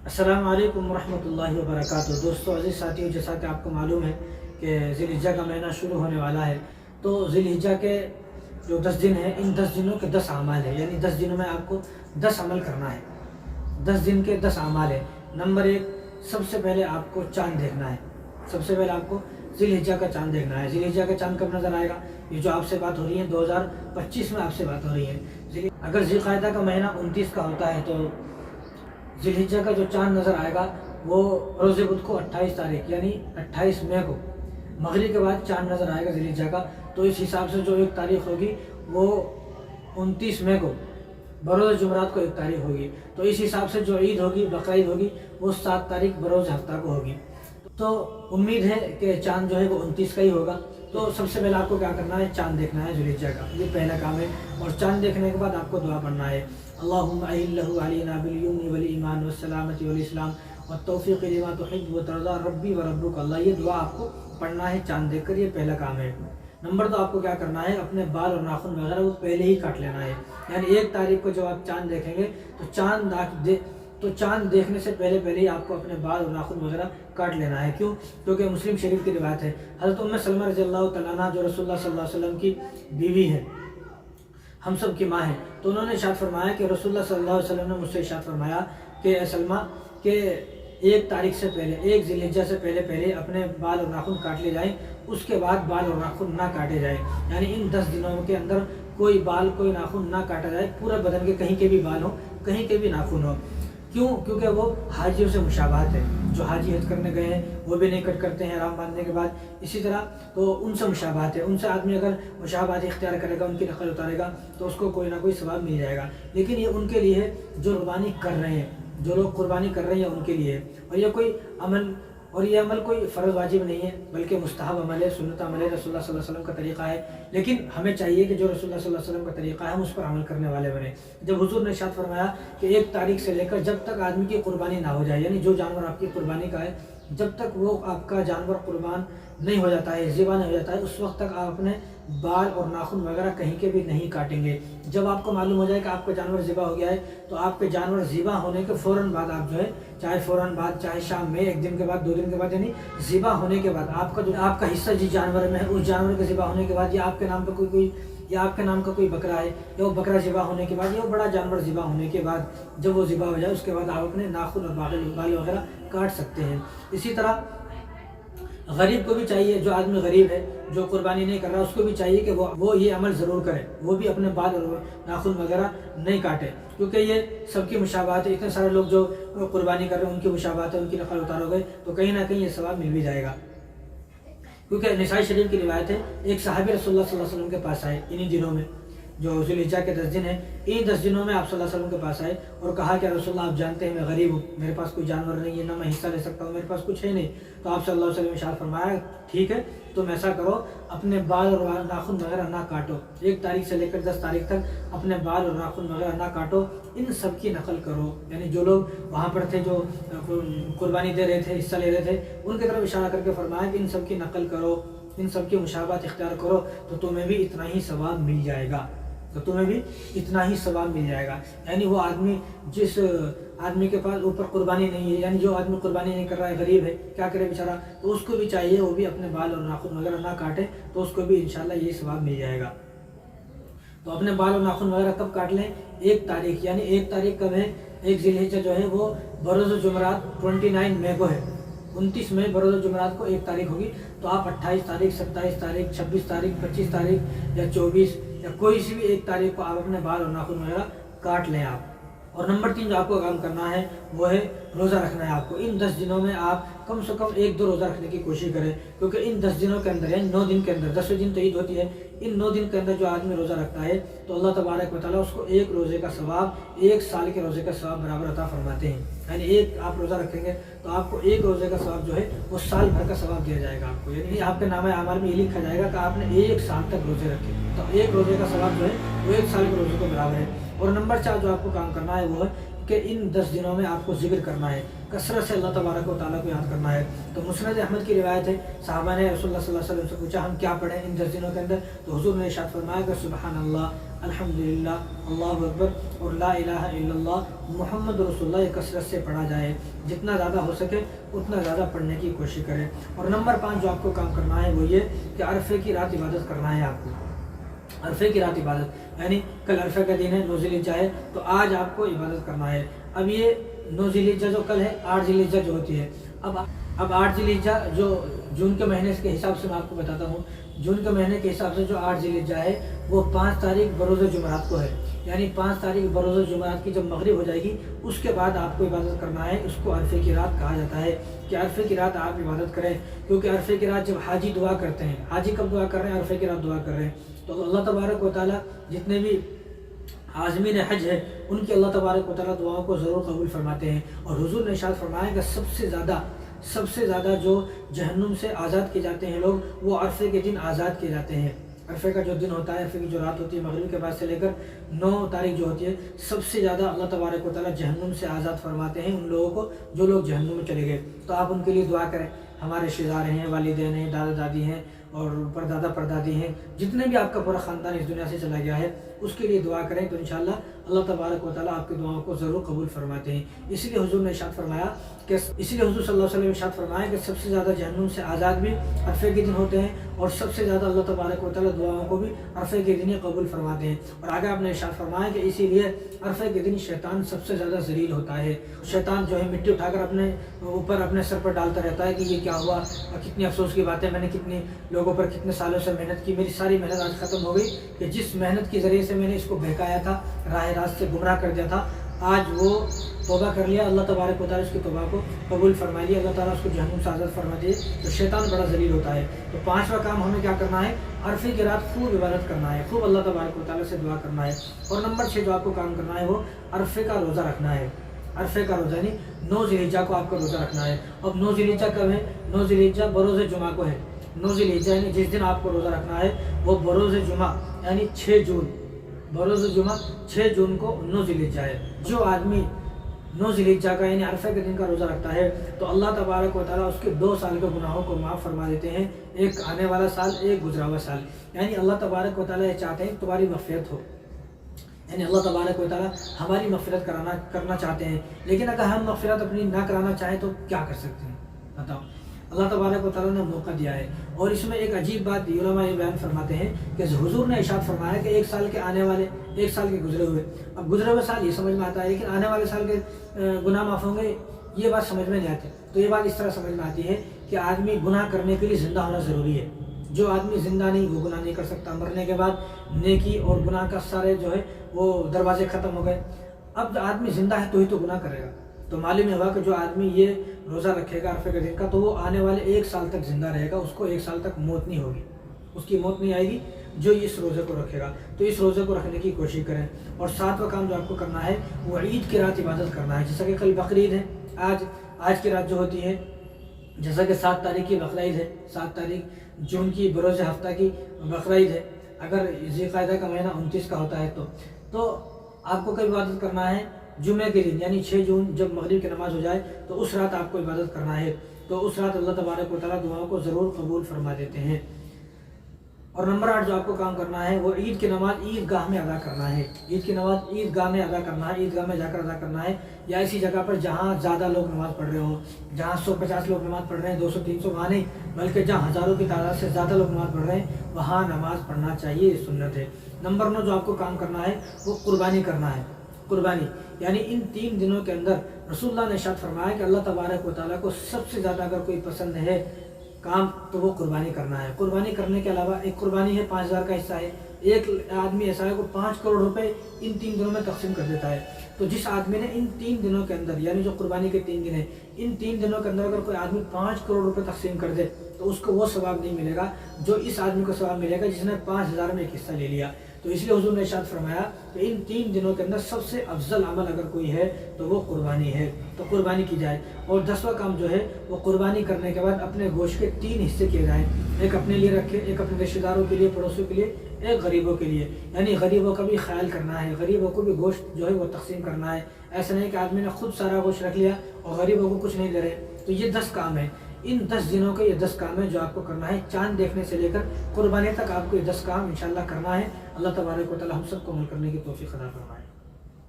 السلام علیکم ورحمۃ اللہ وبرکاتہ۔ دوستو عزیز ساتھیوں، جیسا کہ آپ کو معلوم ہے کہ ذی الحجہ کا مہینہ شروع ہونے والا ہے، تو ذی الحجہ کے جو 10 دن ہیں، ان 10 دنوں کے 10 اعمال ہیں، یعنی 10 دنوں میں آپ کو 10 عمل کرنا ہے۔ 10 دن کے 10 اعمال ہیں۔ نمبر 1، سب سے پہلے آپ کو چاند دیکھنا ہے۔ سب سے پہلے آپ کو ذی الحجہ کا چاند دیکھنا ہے۔ ذی الحجہ کا چاند کب نظر آئے گا؟ یہ جو آپ سے بات ہو رہی ہے 2025 میں آپ سے بات ہو رہی ہے۔ اگر ذی القعدہ کا مہینہ 29 کا ہوتا ہے تو ذی الحجہ کا جو چاند نظر آئے گا وہ روز بدھ کو 28 تاریخ یعنی 28 مئی کو مغرب کے بعد چاند نظر آئے گا ذی الحجہ کا۔ تو اس حساب سے جو ایک تاریخ ہوگی وہ 29 مئی کو بروز جمعرات کو ایک تاریخ ہوگی۔ تو اس حساب سے جو عید ہوگی، بقرعید ہوگی، وہ 7 تاریخ بروز ہفتہ کو ہوگی۔ تو امید ہے کہ چاند جو ہے وہ 29 کا ہی ہوگا۔ تو سب سے پہلے آپ کو کیا کرنا ہے؟ چاند دیکھنا ہے ذی الحجہ کا، یہ پہلا کام ہے۔ اور چاند دیکھنے کے بعد آپ کو دعا پڑھنا ہے، اللہم اہلہ علینا بالیمن والایمان والسلامۃ والاسلام والتوفیق لما تحب وترضى ربی وربک اللہ۔ یہ دعا آپ کو پڑھنا ہے چاند دیکھ کر، یہ پہلا کام ہے۔ نمبر 2، آپ کو کیا کرنا ہے؟ اپنے بال اور ناخن وغیرہ وہ پہلے ہی کاٹ لینا ہے، یعنی 1 تاریخ کو جب آپ چاند دیکھیں گے تو چاند دیکھنے سے پہلے ہی آپ کو اپنے بال اور ناخن وغیرہ کاٹ لینا ہے۔ کیوں؟ کیونکہ مسلم شریف کی روایت ہے، حضرت ام سلمہ رضی اللہ تعالیٰ عنہ جو رسول اللہ صلی اللہ علیہ وسلم کی بیوی ہے، ہم سب کی ماں ہے، تو انہوں نے ارشاد فرمایا کہ رسول اللہ صلی اللہ علیہ وسلم نے مجھ سے ارشاد فرمایا کہ اے سلمہ کہ 1 تاریخ سے پہلے، 1 ذی الحجہ سے پہلے اپنے بال اور ناخن کاٹ لے جائیں، اس کے بعد بال اور ناخن نہ کاٹے جائیں، یعنی ان 10 دنوں کے اندر کوئی بال کوئی ناخن نہ کاٹا جائے، پورے بدن کے کہیں کے بھی بال ہو، کہیں کے بھی ناخن ہو۔ کیوں؟ کیونکہ وہ حاجیوں سے مشابہت ہے، جو حاجی حج کرنے گئے ہیں وہ بھی نہیں کٹ کرتے ہیں احرام باندھنے کے بعد، اسی طرح تو ان سے مشابہت ہے۔ ان سے آدمی اگر مشابہت اختیار کرے گا، ان کی نقل اتارے گا، تو اس کو کوئی نہ کوئی ثواب مل جائے گا۔ لیکن یہ ان کے لیے ہے جو قربانی کر رہے ہیں، جو لوگ قربانی کر رہے ہیں ان کے لیے، اور یہ عمل کوئی فرض واجب نہیں ہے، بلکہ مستحب عمل ہے، سنت عمل ہے، رسول اللہ صلی اللہ علیہ وسلم کا طریقہ ہے۔ لیکن ہمیں چاہیے کہ جو رسول اللہ صلی اللہ علیہ وسلم کا طریقہ ہے ہم اس پر عمل کرنے والے بنے۔ جب حضور نے ارشاد فرمایا کہ 1 تاریخ سے لے کر جب تک آدمی کی قربانی نہ ہو جائے، یعنی جو جانور آپ کی قربانی کا ہے، جب تک وہ آپ کا جانور قربان نہیں ہو جاتا ہے، ذبح نہیں ہو جاتا ہے، اس وقت تک آپ اپنے بال اور ناخن وغیرہ کہیں کے بھی نہیں کاٹیں گے۔ جب آپ کو معلوم ہو جائے کہ آپ کا جانور ذبح ہو گیا ہے، تو آپ کے جانور ذبح ہونے کے فوراً بعد آپ جو ہے، چاہے فوراً بعد، چاہے شام میں، 1 دن کے بعد، 2 دن کے بعد، یعنی ذبح ہونے کے بعد آپ کا حصہ جس جانور میں ہے، اس جانور کے ذبح ہونے کے بعد، یا آپ کے نام پہ یا آپ کے نام کا کوئی بکرا ہے، یا وہ بکرا ذبح ہونے کے بعد، یا وہ بڑا جانور ذبح ہونے کے بعد، جب وہ ذبح ہو جائے اس کے بعد آپ اپنے ناخن اور بال وغیرہ کاٹ سکتے ہیں۔ اسی طرح غریب کو بھی چاہیے، جو آدمی غریب ہے، جو قربانی نہیں کر رہا، اس کو بھی چاہیے کہ وہ یہ عمل ضرور کرے، وہ بھی اپنے بال اور ناخن وغیرہ نہیں کاٹے، کیونکہ یہ سب کی مشابہت ہے۔ اتنے سارے لوگ جو قربانی کر رہے ہیں ان کی مشابہت ہے، ان کی نقل اتارو گے تو کہیں نہ کہیں یہ ثواب مل بھی جائے گا۔ کیونکہ نسائی شریف کی روایت ہے، ایک صحابی رسول اللہ صلی اللہ علیہ وسلم کے پاس آئے انہی دنوں میں، جو ذی الحجہ کے 10 دن ہیں، ان 10 دنوں میں آپ صلی اللہ علیہ وسلم کے پاس آئے اور کہا کہ رسول اللہ آپ جانتے ہیں میں غریب ہوں، میرے پاس کوئی جانور نہیں ہے، نہ میں حصہ لے سکتا ہوں، میرے پاس کچھ ہے نہیں۔ تو آپ صلی اللہ علیہ وسلم نے ارشاد فرمایا ٹھیک ہے تم ایسا کرو، اپنے بال اور ناخن وغیرہ نہ کاٹو، 1 تاریخ سے لے کر 10 تاریخ تک اپنے بال اور ناخن وغیرہ نہ کاٹو، ان سب کی نقل کرو۔ یعنی جو لوگ وہاں پر تھے، جو قربانی دے رہے تھے، حصہ لے رہے تھے، ان کی طرف اشارہ کر کے فرمایا کہ ان سب کی نقل کرو، ان سب کی مشابہت اختیار کرو، تو تمہیں بھی اتنا ہی ثواب مل جائے گا، یعنی وہ آدمی، جس آدمی کے پاس اوپر قربانی نہیں ہے، یعنی جو آدمی قربانی نہیں کر رہا ہے، غریب ہے، کیا کرے بیچارہ، تو اس کو بھی چاہیے وہ بھی اپنے بال اور ناخن وغیرہ نہ کاٹے، تو اس کو بھی انشاءاللہ یہی ثواب مل جائے گا۔ تو اپنے بال اور ناخن وغیرہ کب کاٹ لیں؟ 1 تاریخ، یعنی 1 تاریخ کب ہے؟ 1 ذی الحجہ جو ہے وہ بروز جمعرات 29 مئی کو ہے، 29 مئی بروز جمعرات کو 1 تاریخ ہوگی۔ تو آپ 28 تاریخ، 27 تاریخ، 26 تاریخ، 25 تاریخ یا 24 یا کوئی سی بھی 1 تاریخ کو آپ اپنے بال اور ناخن وغیرہ کاٹ لیں آپ۔ اور نمبر 3 جو آپ کو کام کرنا ہے وہ ہے روزہ رکھنا ہے آپ کو۔ ان 10 دنوں میں آپ کم سے کم 1-2 روزہ رکھنے کی کوشش کریں، کیونکہ ان 10 دنوں کے اندر، یعنی 9 دن کے اندر، 10ویں دن تو عید ہوتی ہے، ان 9 دن کے اندر جو آدمی روزہ رکھتا ہے تو اللہ تبارک و تعالیٰ اس کو 1 روزے کا ثواب 1 سال کے روزے کا ثواب برابر عطا فرماتے ہیں۔ یعنی 1 آپ روزہ رکھیں گے تو آپ کو 1 روزے کا ثواب جو ہے وہ سال بھر کا ثواب دیا جائے گا آپ کو، یعنی آپ کے نامہ اعمال میں یہ لکھا جائے گا کہ آپ نے 1 سال تک روزے رکھے، تو 1 روزے کا ثواب جو ہے وہ 1 سال کے روزے کو برابر ہے۔ اور نمبر 4 جو آپ کو کام کرنا ہے وہ ہے کہ ان 10 دنوں میں آپ کو ذکر کرنا ہے، کثرت سے اللہ تبارک و تعالیٰ کو یاد کرنا ہے۔ تو مسند احمد کی روایت ہے، صحابہ نے رسول اللہ صلی اللہ علیہ وسلم سے پوچھا ہم کیا پڑھیں ان 10 دنوں کے اندر؟ تو حضور نے ارشاد فرمایا کہ سبحان اللہ अल्हम्दुलिल्लाह, अल्लाहु अकबर और ला इलाहा इल्लल्लाह मुहम्मद रसूलुल्लाह ये कसरत से पढ़ा जाए। जितना ज़्यादा हो सके उतना ज़्यादा पढ़ने की कोशिश करें। और नंबर 5 जो आपको काम करना है वो ये कि अरफे की रात इबादत करना है आपको। अरफे की रात इबादत यानी कल अरफे का दिन है, 9 ज़िलहिज्जा है, तो आज आपको इबादत करना है। अब ये 9 ज़िलहिज्जा जो कल है, 8 ज़िलहिज्जा जो होती है, अब 8 ज़िलहिज्जा जो जून के महीने के हिसाब से मैं आपको बताता हूँ। जून के महीने के हिसाब से जो 8 ज़िलहिज्जा है वो 5 तारीख बरोज़ जुमरात को है। यानी 5 तारीख बरोज़ जुमरात की जब मगरिब हो जाएगी उसके बाद आपको इबादत करना है। उसको अरफे की रात कहा जाता है कि अरफे की रात आप इबादत करें, क्योंकि अरफे की रात जब हाजी दुआ करते हैं, हाजी कब दुआ कर रहे हैं? अरफे की रात दुआ कर रहे हैं। तो अल्लाह तबारक व तआला जितने भी आज़मीन हज है उनकी अल्लाह तबारक व तआला दुआओं को ज़रूर कबूल फरमाते हैं। और हुज़ूर ने इरशाद फरमाया कि सबसे ज़्यादा जो जहन्नुम से आज़ाद किए जाते हैं लोग, वो अरफे के दिन आज़ाद किए जाते हैं। अरफे का जो दिन होता है, अरफे की जो रात होती है, मगरिब के बाद से लेकर 9 तारीख जो होती है, सबसे ज़्यादा अल्लाह तबारक व तआला जहन्नुम से आज़ाद फरमाते हैं उन लोगों को जो लोग जहन्नुम में चले गए। तो आप उनके लिए दुआ करें। हमारे रिश्तेदार हैं, वालिदैन हैं, दादा दादी हैं और परदादा परदादी हैं, जितने भी आपका पूरा ख़ानदान इस दुनिया से चला गया है उसके लिए दुआ करें। तो इंशाअल्लाह अल्लाह तबारक व तआला आपकी दुआओं को ज़रूर कबूल फरमाते हैं। इसलिए हुज़ूर ने इरशाद फरमाया कि सल्लल्लाहु अलैहि वसल्लम ने इरशाद फरमाया कि सबसे ज़्यादा जहन्नुम से आज़ाद भी अरफे के दिन होते हैं और सबसे ज़्यादा अल्लाह तबारक व तआला दुआओं को भी अरफे के दिन ही कबूल फरमाते हैं। और आगे आपने इरशाद फरमाया कि इसीलिए अरफे के दिन शैतान सबसे ज़्यादा ज़लील होता है। शैतान जो है मिट्टी उठाकर अपने ऊपर अपने सर पर डालता रहता है कि ये क्या हुआ, कितनी अफसोस की बात है, मैंने कितनी लोगों पर कितने सालों से मेहनत की, मेरी सारी मेहनत आज ख़त्म हो गई कि जिस मेहनत के ज़रिए से मैंने इसको बहकाया था, राह रास्त से गुमराह कर दिया था, आज वो तौबा कर लिया, अल्लाह तबारक व तआला उसकी तौबा को कबूल फरमा लिया, अल्लाह ताला उसको जहन्नुम से आज़ाद फरमा दिए। तो शैतान बड़ा ज़लील होता है। तो 5वां काम हमें क्या करना है? अरफे की रात खूब इबादत करना है, खूब अल्लाह तबारक व तआला से दुआ करना है। और नंबर 6 जो आपको काम करना है वो अरफे का रोज़ा रखना है। अरफे का रोज़ा यानी 9 ज़िलहिज्जा को आपको रोज़ा रखना है। अब 9 ज़िलहिज्जा कब है? 9 ज़िलहिज्जा बरोज़ जुमा को है। 9 ज़िलहिज्जा यानी जिस दिन आपको रोज़ा रखना है वो बरोज़ जुमा यानी 6 जून, बरोज़ जुमा 6 जून को 9 ज़िलहिज्जा है। जो आदमी 9 ज़िलहिज्जा का यानी अरफे के दिन का रोज़ा रखता है तो अल्लाह तबारक व तआला उसके 2 साल के गुनाहों को माफ़ फरमा देते हैं, एक आने वाला साल, एक गुजरा हुआ साल। यानी अल्लाह तबारक व तआला ये चाहते हैं तुम्हारी मग़फ़िरत हो, यानी अल्लाह तबारक व तआला हमारी मग़फ़िरत करना चाहते हैं। लेकिन अगर हम मग़फ़िरत अपनी ना कराना चाहें तो क्या कर सकते हैं? बताओ। अल्लाह तबारक व तआला ने मौका दिया है। और इसमें एक अजीब बात उलमा ये बयान फरमाते हैं कि हुज़ूर ने इरशाद फरमाया कि 1 साल के आने वाले, 1 साल के गुजरे हुए, अब गुजरे हुए साल ये समझ में आता है, लेकिन आने वाले साल के गुनाह माफ़ होंगे ये बात समझ में नहीं आती। तो ये बात इस तरह समझ में आती है कि आदमी गुनाह करने के लिए ज़िंदा होना ज़रूरी है। जो आदमी ज़िंदा नहीं वो गुनाह नहीं कर सकता। मरने के बाद नेकी और गुनाह का सारे जो है वो दरवाजे ख़त्म हो गए। अब आदमी ज़िंदा है तो ही तो गुनाह करेगा। तो मालूम होगा कि जो आदमी ये रोज़ा रखेगा अरफे के दिन का तो वो आने वाले 1 साल तक ज़िंदा रहेगा, उसको 1 साल तक मौत नहीं होगी, उसकी मौत नहीं आएगी जो इस रोज़े को रखेगा। तो इस रोज़े को रखने की कोशिश करें। और 7वां काम जो आपको करना है वो ईद की रात इबादत करना है। जैसा कि कल बकरीद है, आज की रात जो होती है, जैसा कि 7 तारीख की बकरीद है, 7 तारीख जून की बरोज़ हफ्ता की बकरीद है। अगर ज़िलक़ादा का महीना 29 का होता है तो आपको कब इबादत करना है? जुमे के दिन यानी 6 जून जब मगरिब की नमाज़ हो जाए तो उस रात आपको इबादत करना है। तो उस रात अल्लाह तबारक व तआला दुआओं को ज़रूर कबूल फरमा देते हैं। और नंबर 8 जो आपको काम करना है वो ईद की नमाज़ ईदगाह में अदा करना है। ईद की नमाज़ ईदगाह में अदा करना है, ईदगाह में जाकर अदा करना है, या ऐसी जगह पर जहाँ ज़्यादा लोग नमाज़ पढ़ रहे हों, जहाँ 150 लोग नमाज़ पढ़ रहे हैं, 200-300 वहाँ नहीं, बल्कि जहाँ हज़ारों की तादाद से ज़्यादा लोग नमाज़ पढ़ रहे हैं वहाँ नमाज़ पढ़ना चाहिए, ये सुन्नत है। नंबर 9 जो आपको काम करना है वो कुर्बानी करना है। कुर्बानी यानी इन 3 दिनों के अंदर रसूलुल्लाह ने इरशाद फरमाया कि अल्लाह तबारक व तआला को सबसे ज़्यादा अगर कोई पसंद है काम तो वो कुर्बानी करना है। कुर्बानी करने के अलावा एक कुर्बानी है 5000 का हिस्सा है, एक आदमी ऐसा है वो 5 करोड़ रुपए इन 3 दिनों में तकसीम कर देता है। तो जिस आदमी ने इन 3 दिनों के अंदर यानी जो कुर्बानी के 3 दिन है, इन 3 दिनों के अंदर अगर कोई आदमी 5 करोड़ रुपए तकसीम कर दे तो उसको वो सवाब नहीं मिलेगा जो इस आदमी को सवाब मिलेगा जिसने 5000 में एक हिस्सा ले लिया। तो इसलिए हुज़ूर ने इरशाद फरमाया कि इन 3 दिनों के अंदर सबसे अफजल अमल अगर कोई है तो वो कुर्बानी है, तो कुर्बानी की जाए। और 10वां काम जो है वो कुर्बानी करने के बाद अपने गोश्त के 3 हिस्से किए जाएँ, एक अपने लिए रखे, एक अपने रिश्तेदारों के लिए, पड़ोसियों के लिए, एक गरीबों के लिए। यानी गरीबों का भी ख्याल करना है, गरीबों को भी गोश्त जो है वो तकसीम करना है। ऐसा नहीं कि आदमी ने खुद सारा गोश्त रख लिया और गरीबों को कुछ नहीं दे रहे। तो ये 10 काम है। ان 10 دنوں کے یہ 10 کام ہیں جو آپ کو کرنا ہے. چاند دیکھنے سے لے کر قربانی تک آپ کو یہ 10 کام انشاءاللہ کرنا ہے. اللہ تبارک و تعالی ہم سب کو عمل کرنے کی توفیق عطا فرمائے.